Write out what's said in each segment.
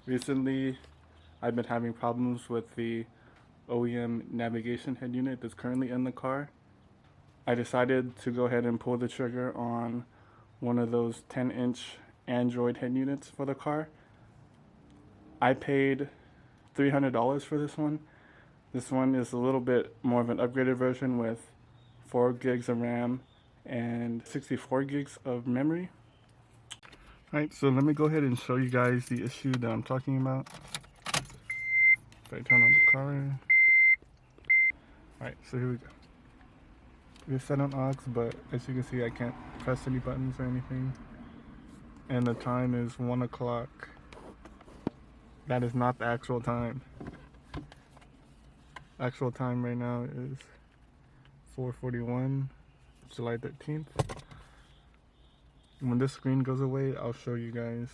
Recently, I've been having problems with the OEM navigation head unit that's currently in the car. I decided to go ahead and pull the trigger on one of those 10-inch Android head units for the car. I paid $300 for this one. This one is a little bit more of an upgraded version with 4 gigs of RAM and 64 gigs of memory. Alright, so let me go ahead and show you guys the issue that I'm talking about. If I turn on the car. Alright, so here we go. It's set on aux, but as you can see I can't press any buttons or anything. And the time is 1 o'clock. That is not the actual time. Actual time right now is 4:41, July 13th. When this screen goes away, I'll show you guys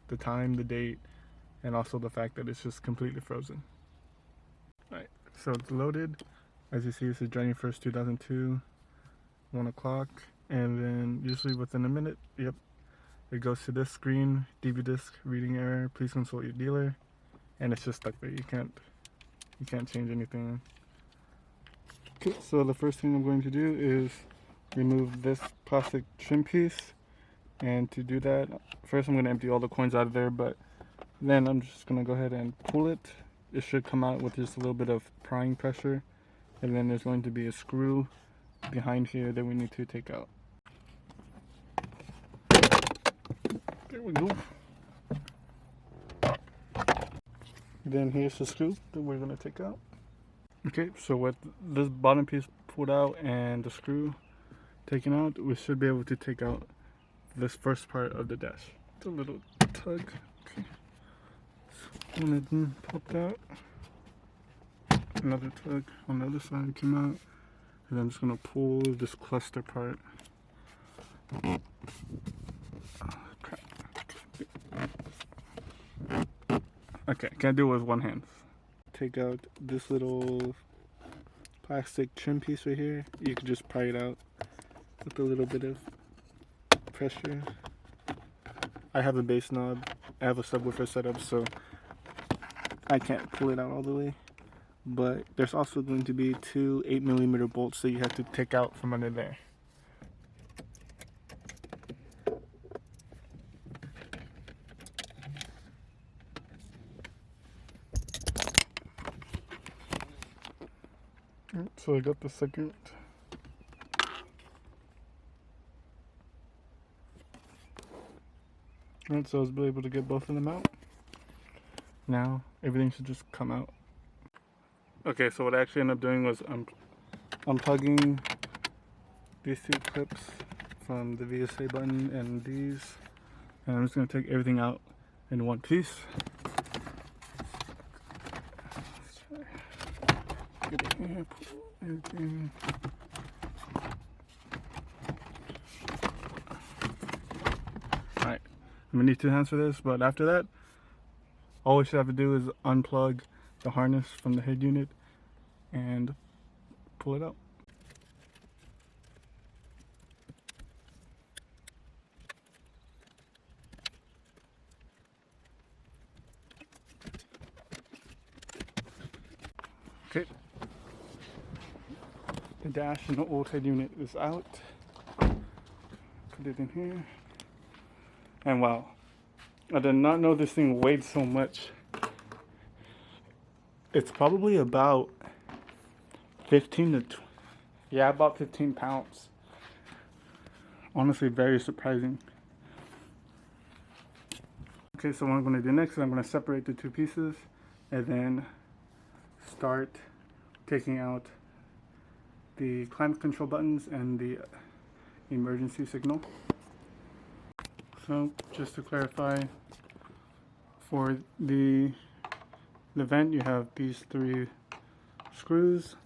the time, the date, and also the fact that it's just completely frozen. Alright, so it's loaded. As you see, this is January 1st, 2002, 1 o'clock. And then usually within a minute, yep, it goes to this screen, DB disc reading error, please consult your dealer. And it's just stuck there. You can't change anything. Okay, so the first thing I'm going to do is remove this plastic trim piece. And to do that, first I'm going to empty all the coins out of there, but then I'm just going to go ahead and pull it. It should come out with just a little bit of prying pressure. And then there's going to be a screw behind here that we need to take out. There we go. Then here's the screw that we're going to take out. Okay, so with this bottom piece pulled out and the screw taken out, we should be able to take out this first part of the dash. It's a little tug. Okay. So when it popped out, another tug on the other side came out, and I'm just gonna pull this cluster part. Oh, crap. Okay, can't do it with one hand. Take out this little plastic trim piece right here. You can just pry it out with a little bit of pressure. I have a bass knob, I have a subwoofer set up, so I can't pull it out all the way. But there's also going to be 2 8mm bolts that you have to take out from under there. So I got the second. Alright, so I was able to get both of them out. Now everything should just come out. Okay, so what I actually ended up doing was unplugging these 2 clips from the VSA button and these. And I'm just going to take everything out in one piece. Get it here, pull everything. Alright, I'm going to need 2 hands for this, but after that, all we should have to do is unplug the harness from the head unit and pull it out. Okay, the dash in the old head unit is out. Put it in here. And wow, I did not know this thing weighed so much. It's probably about 15 pounds. Honestly, very surprising. Okay, so what I'm going to do next is I'm going to separate the 2 pieces and then start taking out the climate control buttons and the emergency signal. So just to clarify, for the vent you have these 3 screws.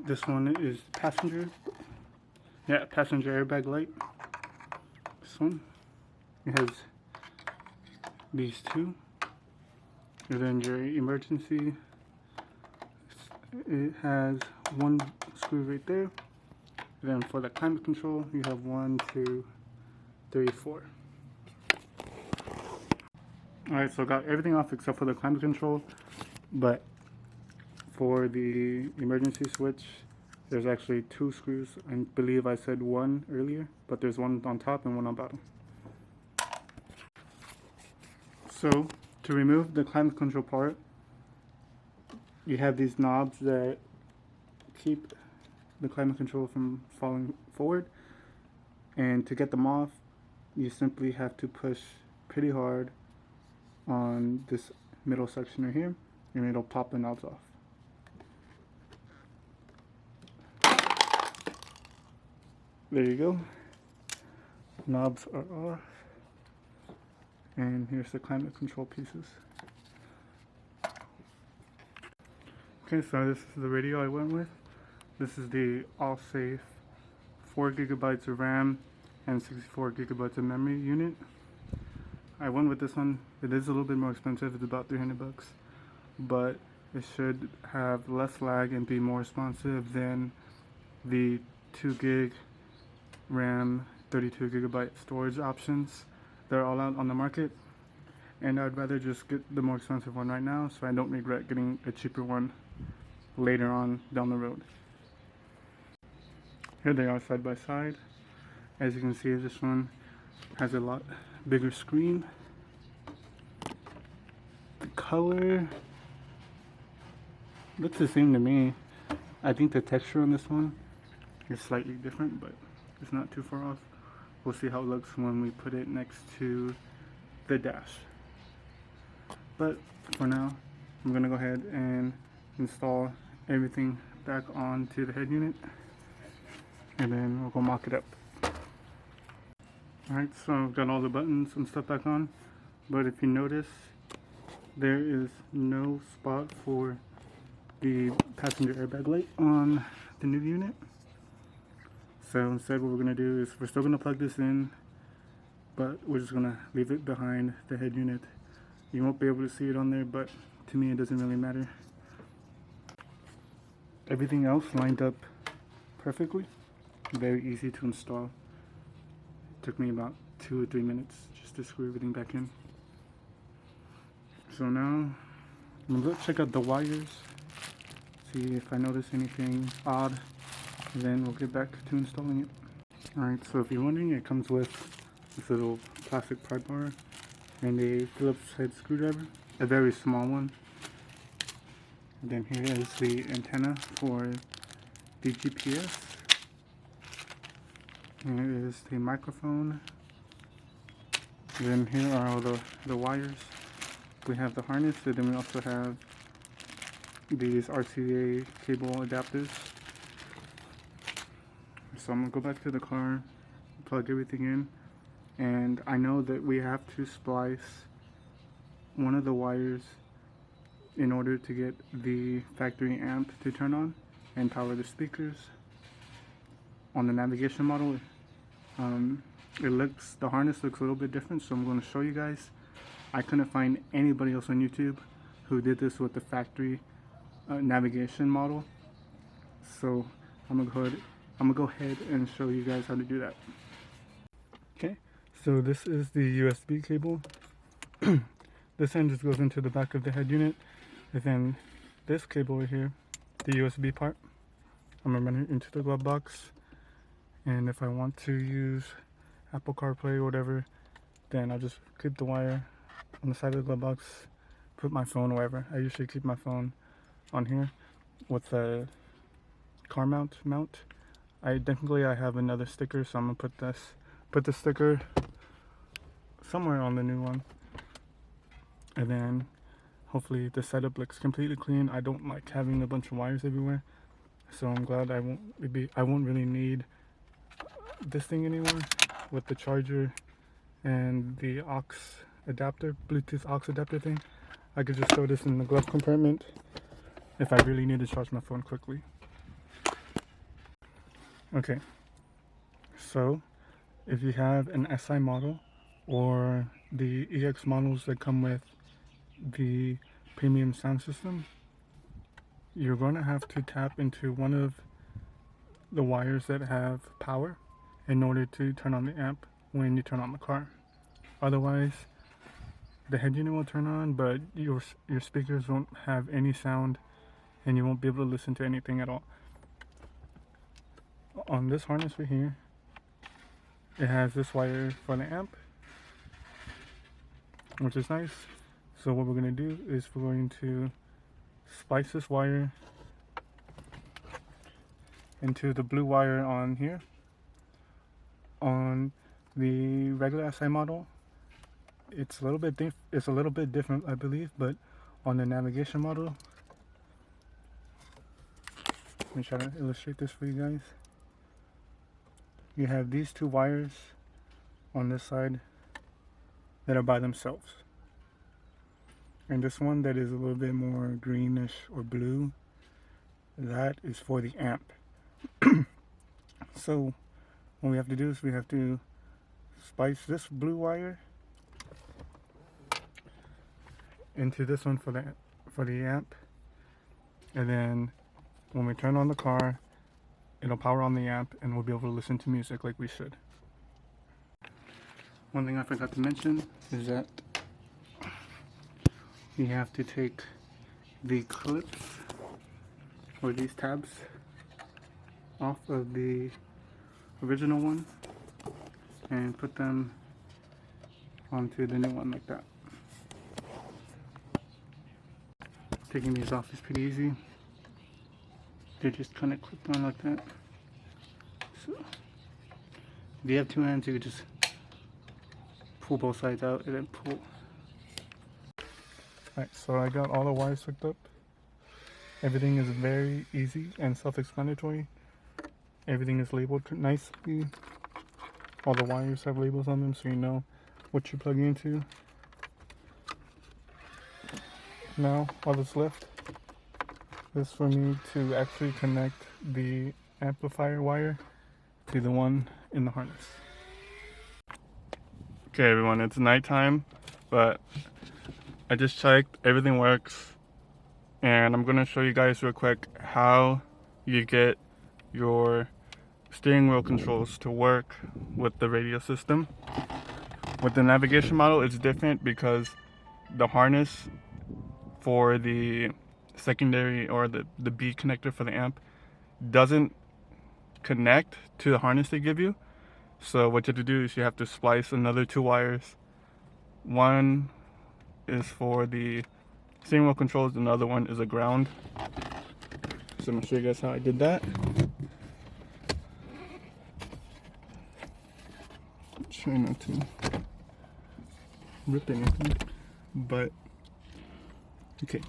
This one is passenger airbag light. This one, it has these 2. And then your emergency, it has 1 screw right there. And then for the climate control, you have 1, 2, 3, 4. Alright, so got everything off except for the climate control, but for the emergency switch, there's actually 2 screws. I believe I said 1 earlier, but there's one on top and one on bottom. So to remove the climate control part, you have these knobs that keep the climate control from falling forward, and to get them off, you simply have to push pretty hard on this middle section right here, and it'll pop the knobs off. There you go. Knobs are off. And here's the climate control pieces. Okay, so this is the radio I went with. This is the all-safe 4 gigabytes of RAM and 64 gigabytes of memory unit. I went with this one. It is a little bit more expensive. It's about 300 bucks, but it should have less lag and be more responsive than the 2 gig RAM, 32 gigabyte storage options. They're all out on the market, and I'd rather just get the more expensive one right now so I don't regret getting a cheaper one later on down the road. Here they are side by side. As you can see, this one has a lot bigger screen. The color looks the same to me. I think the texture on this one is slightly different, but it's not too far off. We'll see how it looks when we put it next to the dash. But for now, I'm gonna go ahead and install everything back onto the head unit, and then we'll go mock it up. Alright, so I've got all the buttons and stuff back on, but if you notice, there is no spot for the passenger airbag light on the new unit. So instead what we're going to do is we're still going to plug this in, but we're just going to leave it behind the head unit. You won't be able to see it on there, but to me it doesn't really matter. Everything else lined up perfectly. Very easy to install. It took me about 2 or 3 minutes just to screw everything back in. So now I'm going to check out the wires, see if I notice anything odd, and then we'll get back to installing it. Alright, so if you're wondering, it comes with this little plastic pry bar and a Phillips head screwdriver, a very small one. And then here is the antenna for the GPS. Here is the microphone. And then here are all the wires. We have the harness, and then we also have these RCA cable adapters. So I'm going to go back to the car, plug everything in, and I know that we have to splice one of the wires in order to get the factory amp to turn on and power the speakers. On the navigation model, the harness looks a little bit different, so I'm going to show you guys. I couldn't find anybody else on YouTube who did this with the factory navigation model, so I'm gonna go ahead and show you guys how to do that. Okay, so this is the USB cable. This end just goes into the back of the head unit, and then this cable right here, the USB part, I'm gonna run it into the glove box. And if I want to use Apple CarPlay or whatever, then I'll just clip the wire on the side of the glove box, put my phone wherever. I usually keep my phone on here with the car mount. I have another sticker, so I'm gonna put the sticker somewhere on the new one, and then hopefully the setup looks completely clean. I don't like having a bunch of wires everywhere, so I'm glad I won't really need this thing anymore with the charger and the aux adapter, Bluetooth aux adapter thing. I could just throw this in the glove compartment if I really need to charge my phone quickly. Okay, so if you have an SI model or the EX models that come with the premium sound system, you're going to have to tap into one of the wires that have power in order to turn on the amp when you turn on the car. Otherwise, the head unit will turn on, but your speakers won't have any sound and you won't be able to listen to anything at all. On this harness right here, it has this wire for the amp, which is nice. So what we're going to do is we're going to splice this wire into the blue wire on here. On the regular SI model, it's a little bit different, I believe, but on the navigation model, let me try to illustrate this for you guys. You have these two wires on this side that are by themselves, and this one that is a little bit more greenish or blue, that is for the amp. So what we have to do is we have to splice this blue wire into this one for the amp, and then when we turn on the car, it'll power on the amp and we'll be able to listen to music like we should. One thing I forgot to mention is that you have to take the clips or these tabs off of the original one and put them onto the new one like that. Taking these off is pretty easy. They're just kind of clipped on like that. So if you have two hands, you could just pull both sides out and then pull. Alright, so I got all the wires hooked up. Everything is very easy and self-explanatory. Everything is labeled nicely. All the wires have labels on them so you know what you're plugging into. Now, all that's left is for me to actually connect the amplifier wire to the one in the harness. Okay everyone, it's nighttime, but I just checked, everything works, and I'm going to show you guys real quick how you get your steering wheel controls to work with the radio system. With the navigation model, it's different because the harness for the secondary or the B connector for the amp doesn't connect to the harness they give you. So what you have to do is you have to splice another two wires. One is for the steering wheel controls, and the other one is a ground. So I'm gonna show you guys how I did that. Try not to rip anything, but okay.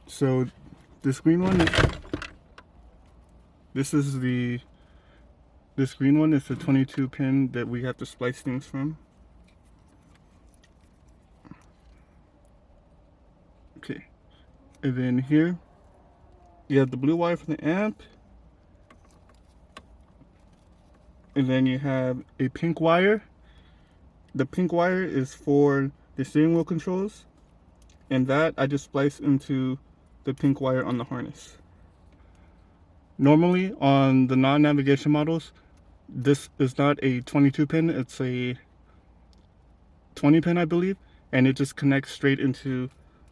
So this green one, this green one is the 22 pin that we have to splice things from. Okay, and then here you have the blue wire for the amp, and then you have a pink wire. The pink wire is for the steering wheel controls, and that I just splice into the pink wire on the harness. Normally on the non-navigation models, this is not a 22 pin, it's a 20 pin I believe, and it just connects straight into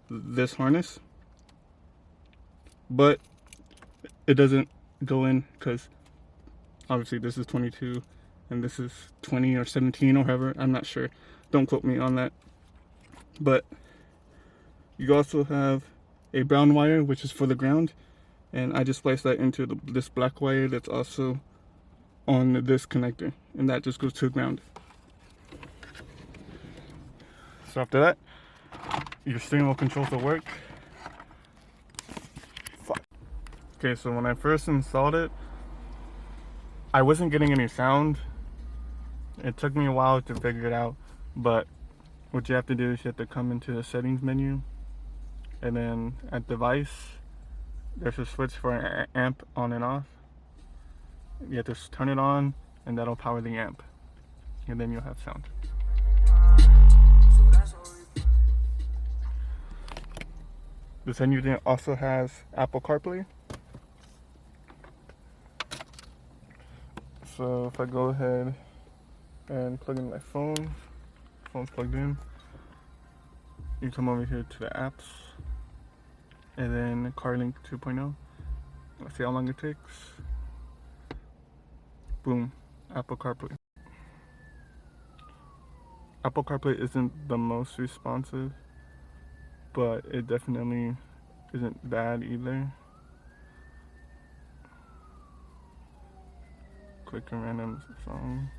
this harness. But it doesn't go in because obviously this is 22 and this is 20 or 17 or however, I'm not sure, don't quote me on that. But you also have a brown wire which is for the ground, and I just splice that into this black wire that's also on this connector, and that just goes to the ground. So after that, your steering wheel controls will work. Okay, so when I first installed it, I wasn't getting any sound. It took me a while to figure it out, but what you have to do is you have to come into the settings menu, and then at device, there's a switch for amp on and off. You have to turn it on, and that'll power the amp, and then you'll have sound. This head unit also has Apple CarPlay. So if I go ahead and plug in my phone, phone's plugged in, you come over here to the apps, and then CarLink 2.0. Let's see how long it takes. Boom, Apple CarPlay. Apple CarPlay isn't the most responsive, but it definitely isn't bad either. Click a random song.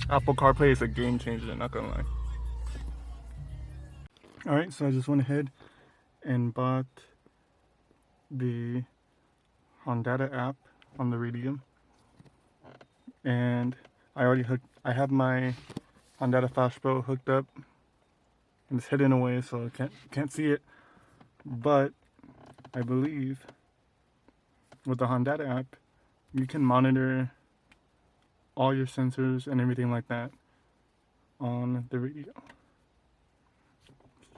Apple CarPlay is a game changer, not gonna lie. Alright, so I just went ahead and bought the Honda app on the radio. And I have my Honda Flash Pro hooked up, and it's hidden away so I can't see it. But I believe with the Honda app, you can monitor all your sensors and everything like that on the radio.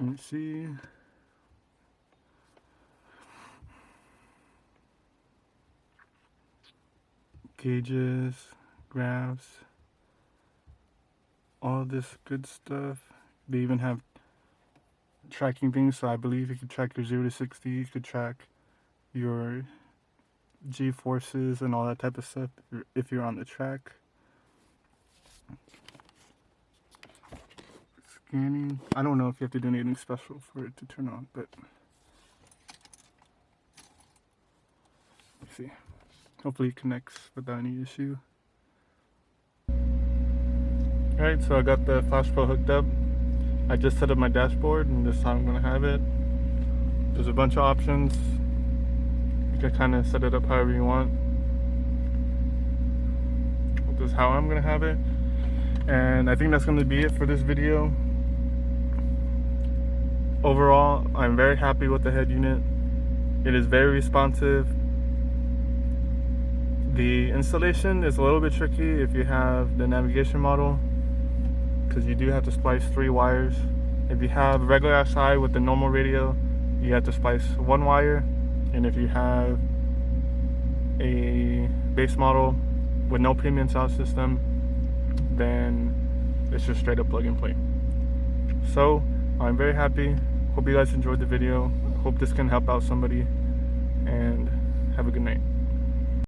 Let me see. Gauges, graphs, all this good stuff. They even have tracking things, so I believe you could track your 0 to 60, you could track your G-forces and all that type of stuff if you're on the track. Scanning. I don't know if you have to do anything special for it to turn on, but let's see. Hopefully it connects without any issue. Alright, so I got the Flash Pro hooked up. I just set up my dashboard, and this is how I'm going to have it. There's a bunch of options. You can kind of set it up however you want. This is how I'm going to have it. And I think that's going to be it for this video. Overall, I'm very happy with the head unit. It is very responsive. The installation is a little bit tricky if you have the navigation model, because you do have to splice 3 wires. If you have regular SI with the normal radio, you have to splice 1 wire, and if you have a base model with no premium sound system, then it's just straight up plug and play. So I'm very happy. Hope you guys enjoyed the video. Hope this can help out somebody, and have a good night.